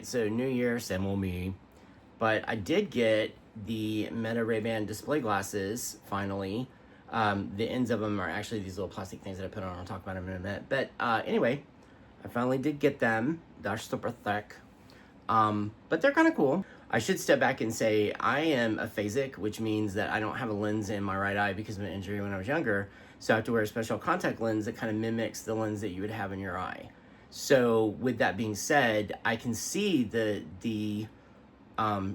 right, so New Year, same old me. But I did get the Meta Ray-Ban display glasses, finally. The ends of them are actually these little plastic things that I put on. I'll talk about them in a minute. But anyway, I finally did get them. They're super thick. But they're kind of cool. I should step back and say I am aphasic, which means that I don't have a lens in my right eye because of an injury when I was younger. So I have to wear a special contact lens that kind of mimics the lens that you would have in your eye. So with that being said, I can see the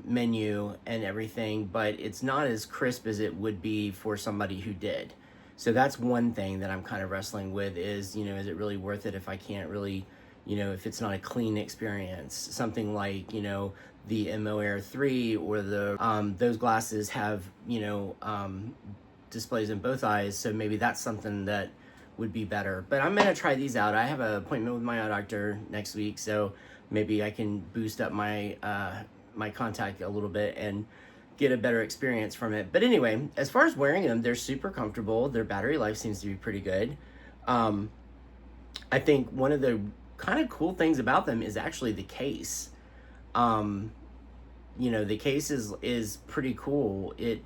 menu and everything, but it's not as crisp as it would be for somebody who did. So that's one thing that I'm kind of wrestling with is, is it really worth it if I can't really, if it's not a clean experience? Something like, the MO Air 3 or those glasses have, displays in both eyes. So maybe that's something that would be better. But I'm going to try these out. I have an appointment with my eye doctor next week, so maybe I can boost up my my contact a little bit and get a better experience from it. But anyway, as far as wearing them, they're super comfortable. Their battery life seems to be pretty good. I think one of the kind of cool things about them is actually the case. The case is pretty cool. It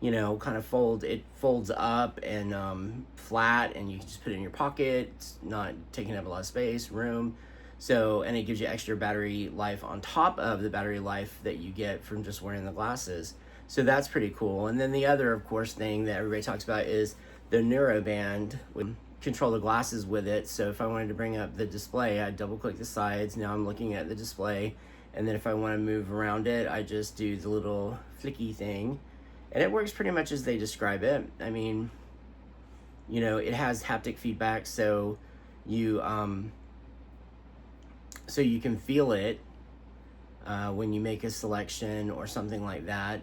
kind of folds up and flat, and you can just put it in your pocket. It's not taking up a lot of space, room. So, and it gives you extra battery life on top of the battery life that you get from just wearing the glasses. So that's pretty cool. And then the other, of course, thing that everybody talks about is the neuroband. We control the glasses with it. So if I wanted to bring up the display, I'd double click the sides. Now I'm looking at the display. And then if I want to move around it, I just do the little flicky thing. And it works pretty much as they describe it. I mean, it has haptic feedback, so you can feel it when you make a selection or something like that.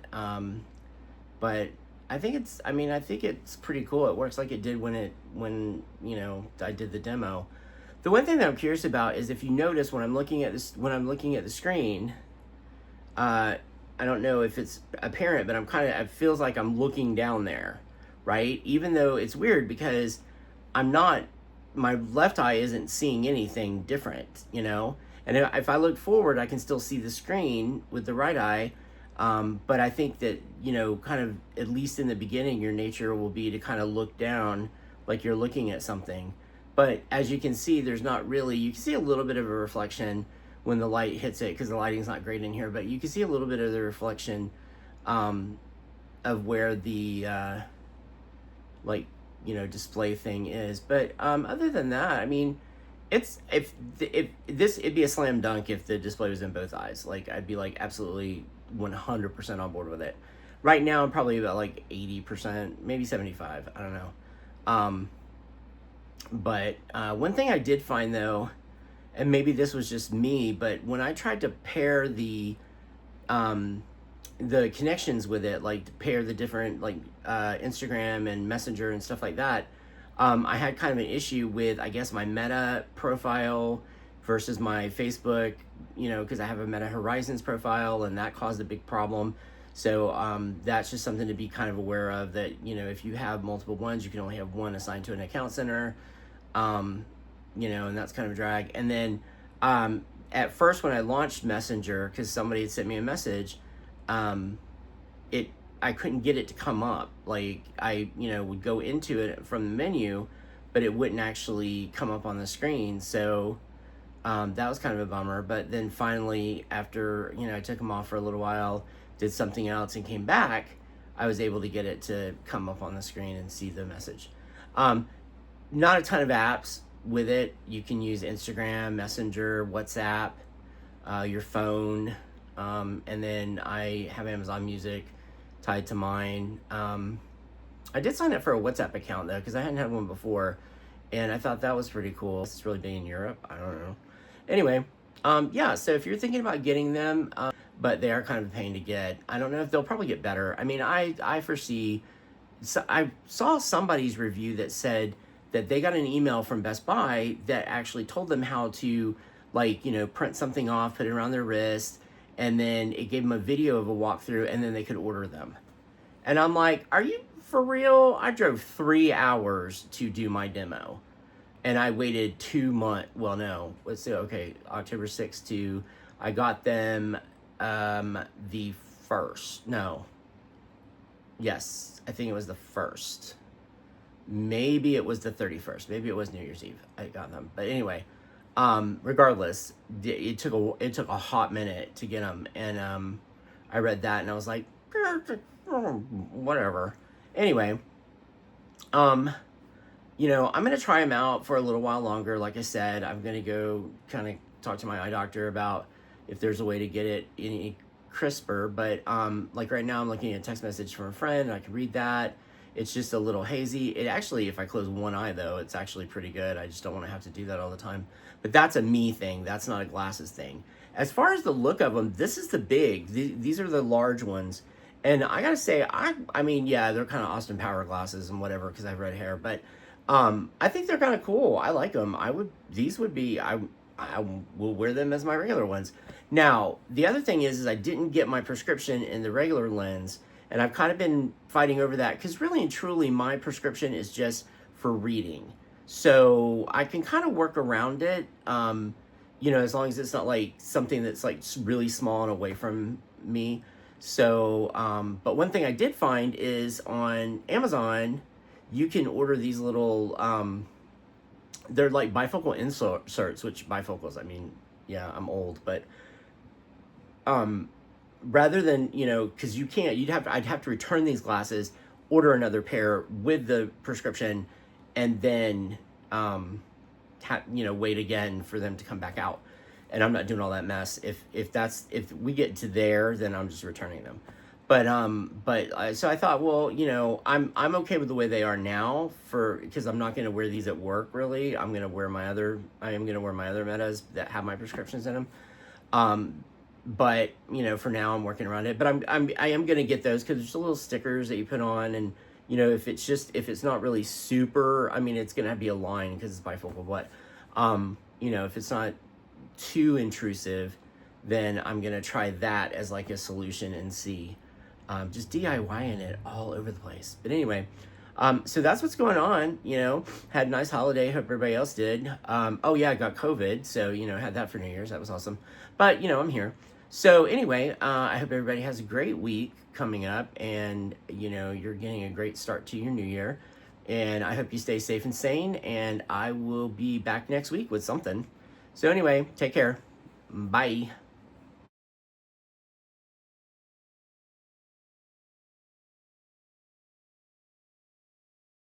But I think it's pretty cool. It works like it did when I did the demo. The one thing that I'm curious about is if you notice when I'm looking at the screen, I don't know if it's apparent, but it feels like I'm looking down there, right? Even though it's weird because my left eye isn't seeing anything different, And if I look forward, I can still see the screen with the right eye. But I think that, kind of, at least in the beginning, your nature will be to kind of look down like you're looking at something. But as you can see, you can see a little bit of a reflection when the light hits it, because the lighting's not great in here, but you can see a little bit of the reflection of where the display thing is. But other than that, I mean, it'd be a slam dunk if the display was in both eyes. Like, I'd be like absolutely 100% on board with it. Right now, I'm probably about like 80%, maybe 75. I don't know. But one thing I did find though, and maybe this was just me, but when I tried to pair the connections with it, like to pair the different Instagram and Messenger and stuff like that, I had kind of an issue with, I guess, my Meta profile versus my Facebook, because I have a Meta Horizons profile, and that caused a big problem. So that's just something to be kind of aware of, that, if you have multiple ones, you can only have one assigned to an account center, and that's kind of a drag. And then at first when I launched Messenger, because somebody had sent me a message, I couldn't get it to come up. Like, I would go into it from the menu, but it wouldn't actually come up on the screen. So that was kind of a bummer. But then finally, after I took them off for a little while, did something else, and came back, I was able to get it to come up on the screen and see the message. Not a ton of apps with it. You can use Instagram, Messenger, WhatsApp, your phone, and then I have Amazon Music tied to mine. I did sign up for a WhatsApp account though, because I hadn't had one before, and I thought that was pretty cool. It's really big in Europe. I don't know. Anyway, yeah. So if you're thinking about getting them, but they are kind of a pain to get. I don't know if they'll probably get better. I mean, I foresee. So I saw somebody's review that said that they got an email from Best Buy that actually told them how to, print something off, put it around their wrist, and then it gave them a video of a walkthrough, and then they could order them. And I'm like, are you for real? I drove 3 hours to do my demo, and I waited 2 months. Well, no, let's see. Okay, October 6th to I got them the first. No. Yes, I think it was the first. Maybe it was the 31st. Maybe it was New Year's Eve. I got them. But anyway, regardless, it took a hot minute to get them, and I read that and I was like, whatever. Anyway, um, I'm gonna try them out for a little while longer. Like I said, I'm gonna go kind of talk to my eye doctor about if there's a way to get it any crisper. But like right now, I'm looking at a text message from a friend. And I can read that. It's just a little hazy. It actually, if I close one eye though, it's actually pretty good. I just don't want to have to do that all the time. But that's a me thing. That's not a glasses thing. As far as the look of them, this is the big. These are the large ones. And I gotta say, I mean, yeah, they're kind of Austin Power glasses and whatever because I have red hair, but I think they're kind of cool. I like them. These would be, I will wear them as my regular ones. Now, the other thing is I didn't get my prescription in the regular lens, and I've kind of been fighting over that because really and truly, my prescription is just for reading. So I can kind of work around it, as long as it's not like something that's like really small and away from me. So, but one thing I did find is on Amazon, you can order these little, they're like bifocal inserts, which bifocals, I mean, yeah, I'm old, but rather than, because I'd have to return these glasses, order another pair with the prescription, and then, wait again for them to come back out. And I'm not doing all that mess. If we get to there, then I'm just returning them. So I thought, well, I'm okay with the way they are now because I'm not going to wear these at work really. I am going to wear my other Metas that have my prescriptions in them. But for now I'm working around it, but I am going to get those because there's little stickers that you put on, and if it's not really super, I mean, it's going to be a line because it's bifocal, but if it's not too intrusive, then I'm going to try that as like a solution and see. Just DIYing it all over the place. But anyway, so that's what's going on. Had a nice holiday. Hope everybody else did. Oh yeah, I got COVID, so had that for New Year's. That was awesome. But I'm here. So anyway, I hope everybody has a great week coming up, and you're getting a great start to your new year. And I hope you stay safe and sane. And I will be back next week with something. So anyway, take care. Bye.